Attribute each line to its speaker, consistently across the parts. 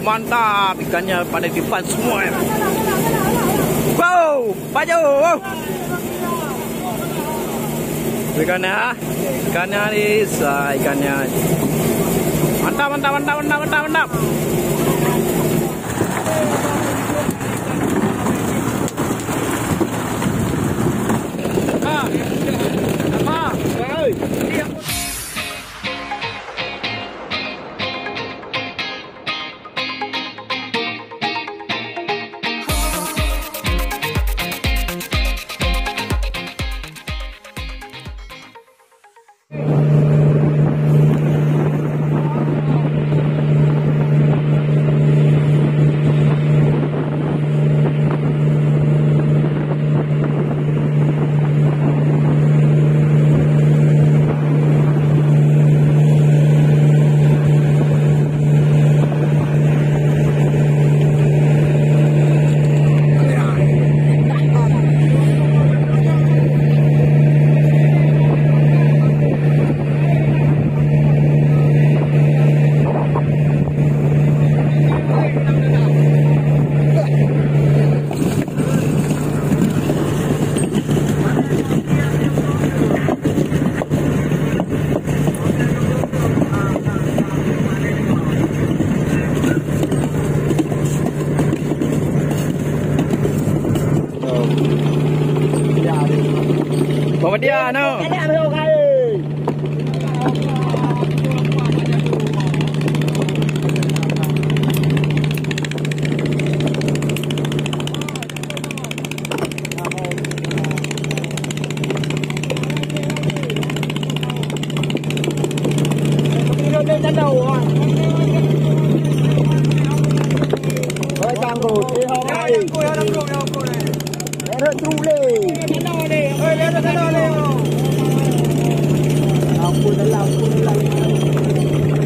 Speaker 1: mantap, ikannya pada depan semua. Wow, baju. Wow. Ikannya ni, ikannya. Mantap, mantap, mantap, mantap, mantap, mantap. Bawa dia no.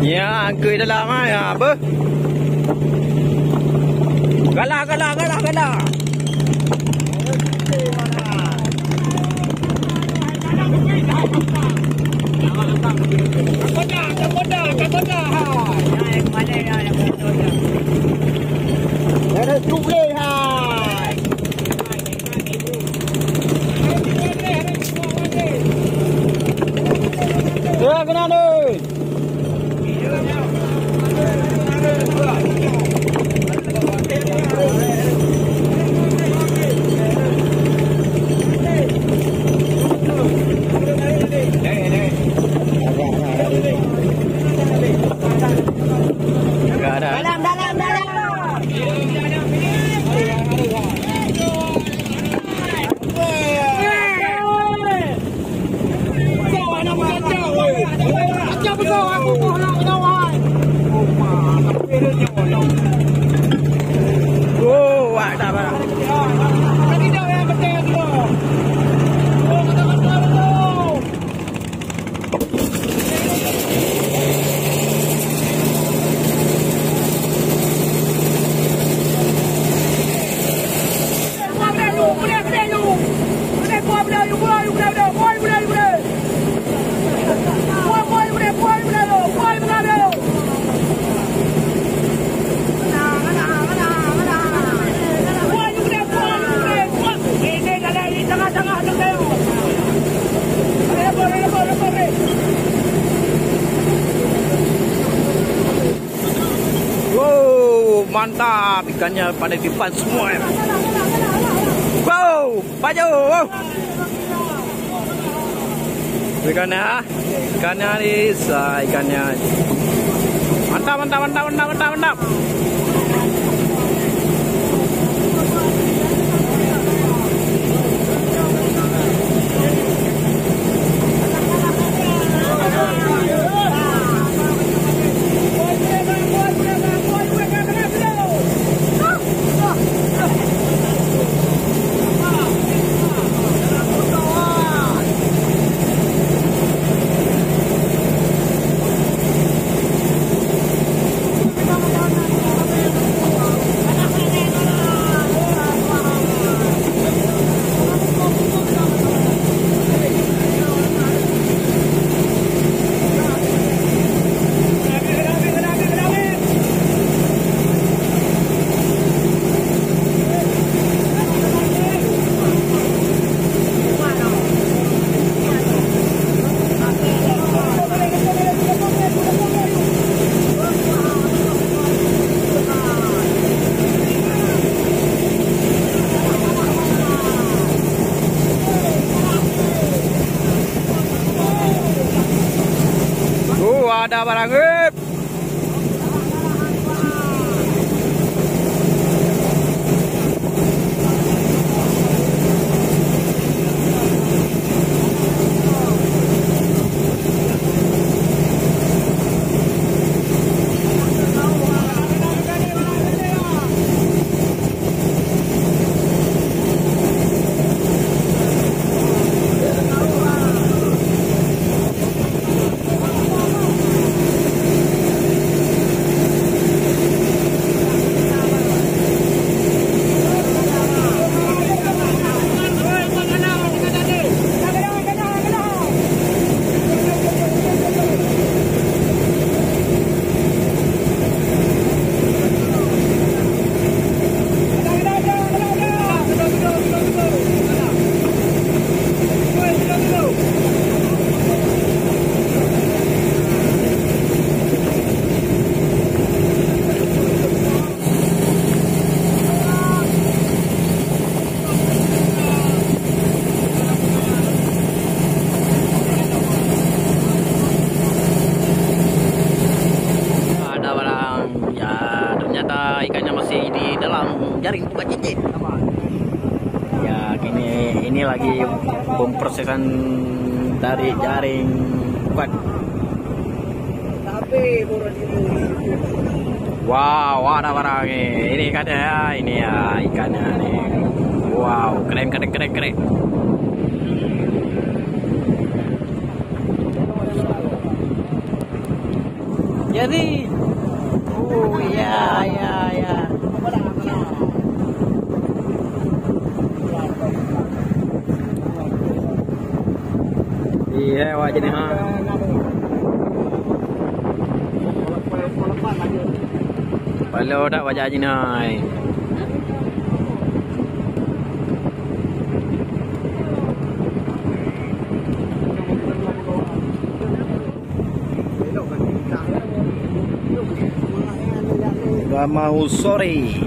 Speaker 1: Ya, angkui dalam ya, apa? Galah, galah, galah, galah. Mantap, ikannya pada depan semua. Wow, baju. Wow. Ikannya ni, ikannya. Mantap, mantap, mantap, mantap, mantap, mantap. Ikannya masih di dalam jaring PUKAT cincin. Ya, ini lagi pemprosesan dari jaring PUKAT. Wow, ada barang ini ikannya ya, ini ya ikannya nih. Wow, keren. Jadi, oh ya. Iya, wajah nih ha. Kalau dah wajah aja nih. Mau sore.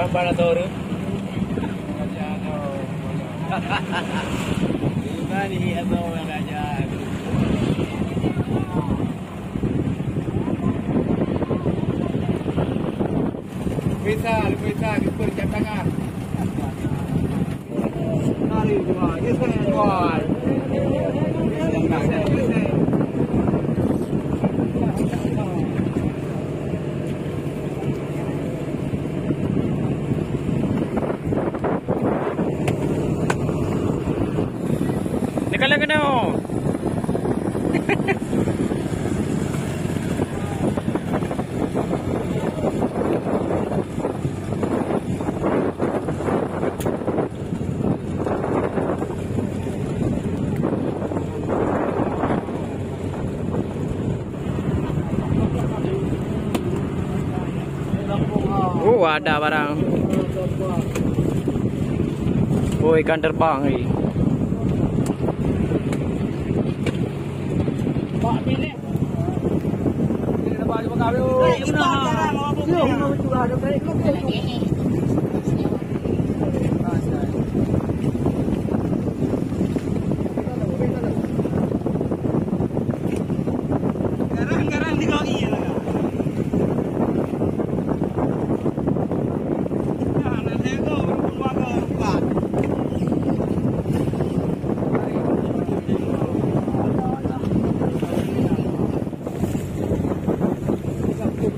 Speaker 1: Para todo. Ini atau raja. Bisa dipercaya tangan. Mari dua, geser. Kalau kena ada barang. Oh, ikan terbang ni.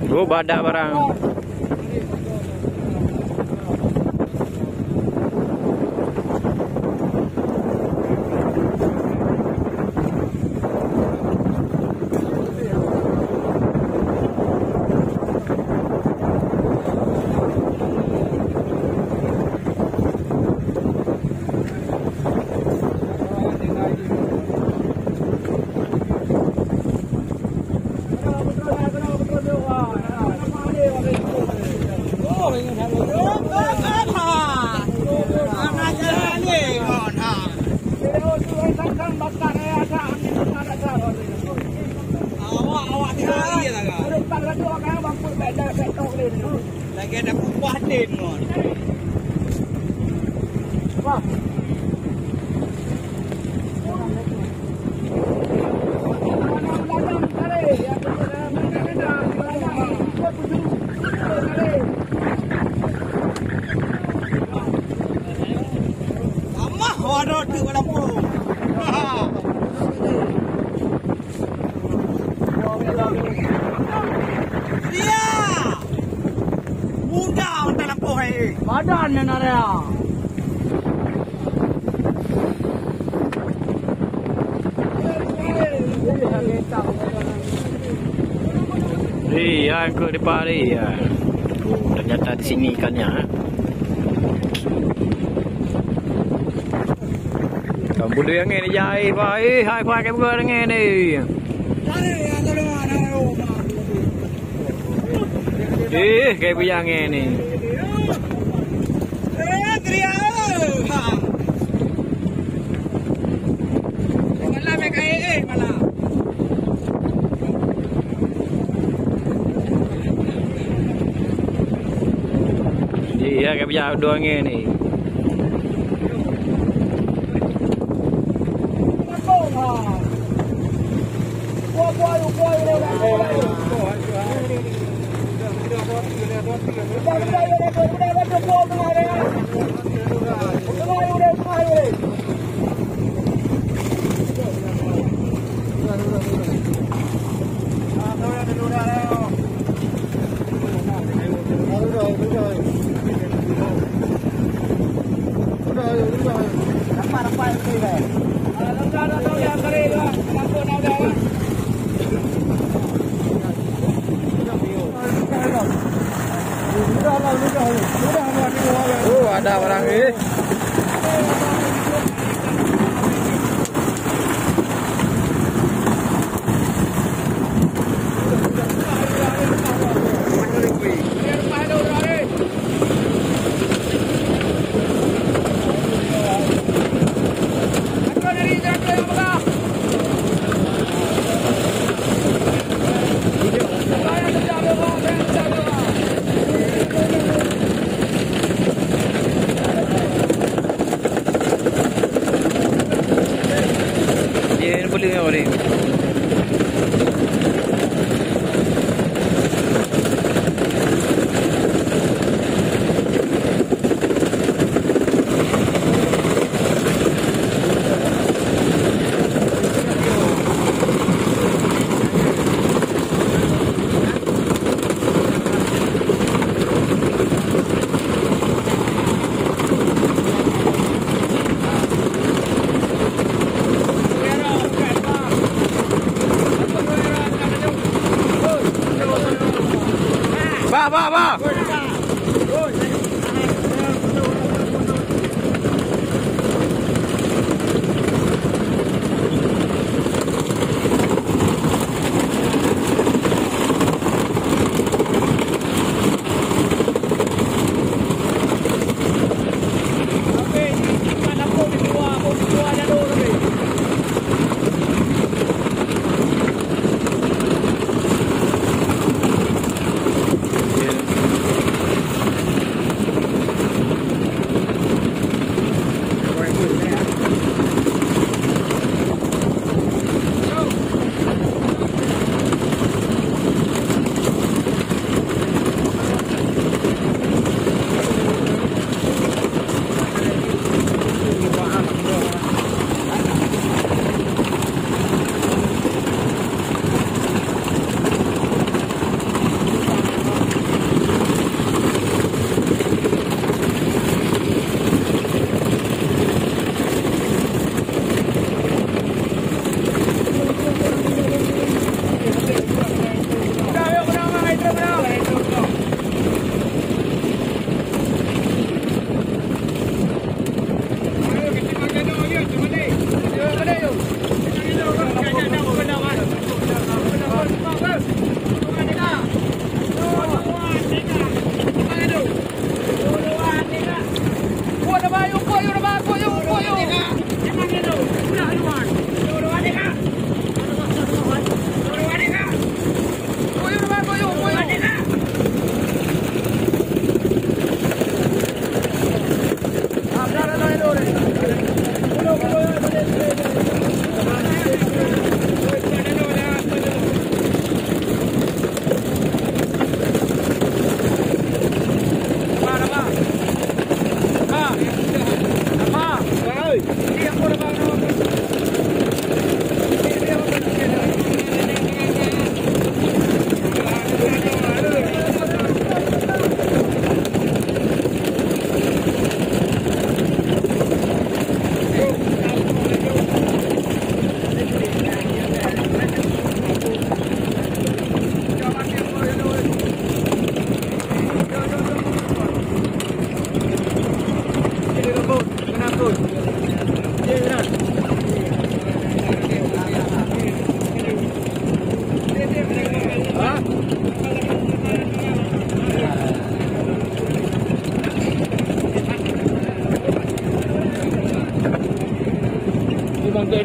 Speaker 1: Oh, badak barang.
Speaker 2: Lagi ada buah din mon. Wah. Amah waduh tu pada pun. Dia. Mudah dalam pohon. Badan yang ada.
Speaker 1: Iya, angkut di pari ya. Ternyata di sini ikannya. Kamu dia yang ini jahit, Pak. Hai pakai buka dengan ini. Kayak yang ini.
Speaker 2: Janganlah mereka malah.
Speaker 1: Iya, kayak bijak doang ini. Ada orang ini. Ba.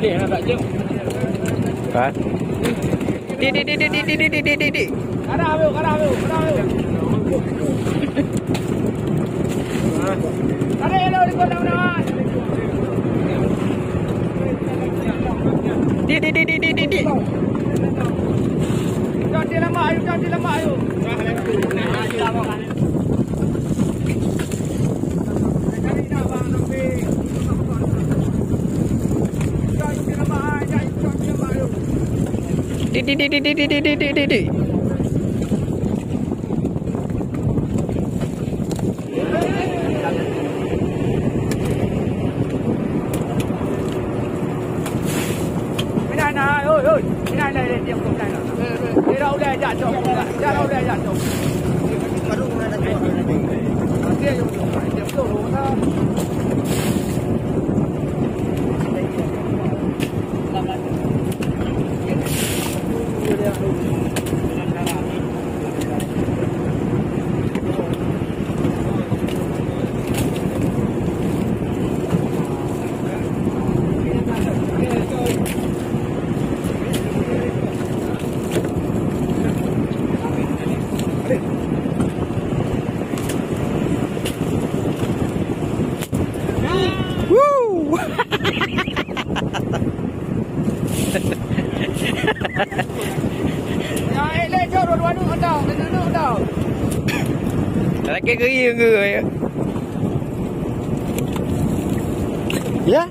Speaker 2: boleh nak tak je.
Speaker 1: Kan? Di.
Speaker 2: Karah tu. Ada yang nak ikut nama.
Speaker 1: Di.
Speaker 2: Jangan lama ayu.
Speaker 1: Di.
Speaker 2: Này điểm của này đi đâu đây dạ chồng ra đâu đây dạ chồng điểm số đồ đó lên cho rồi đoán được đâu, được đâu.
Speaker 1: Là cái người. Ya.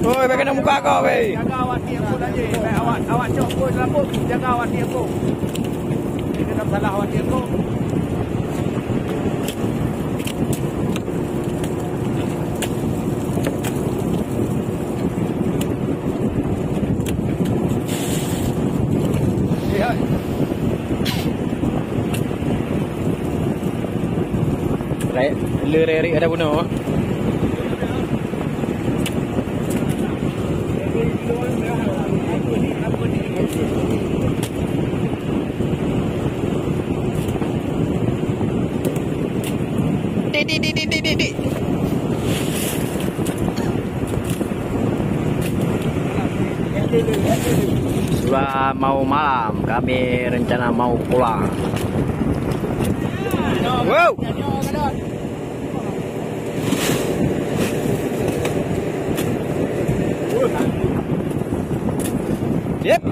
Speaker 1: Oi, pakai nak muka kau, weh.
Speaker 2: Jaga awak tiap aja. Awak cokot rambut, jaga awak tiap. Kita tak salah awak tiap.
Speaker 1: Leri ada guna. Di. Sudah mau malam, kami rencana mau pulang. Wow. Yep.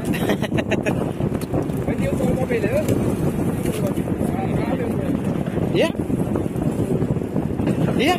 Speaker 1: Iya. Iya.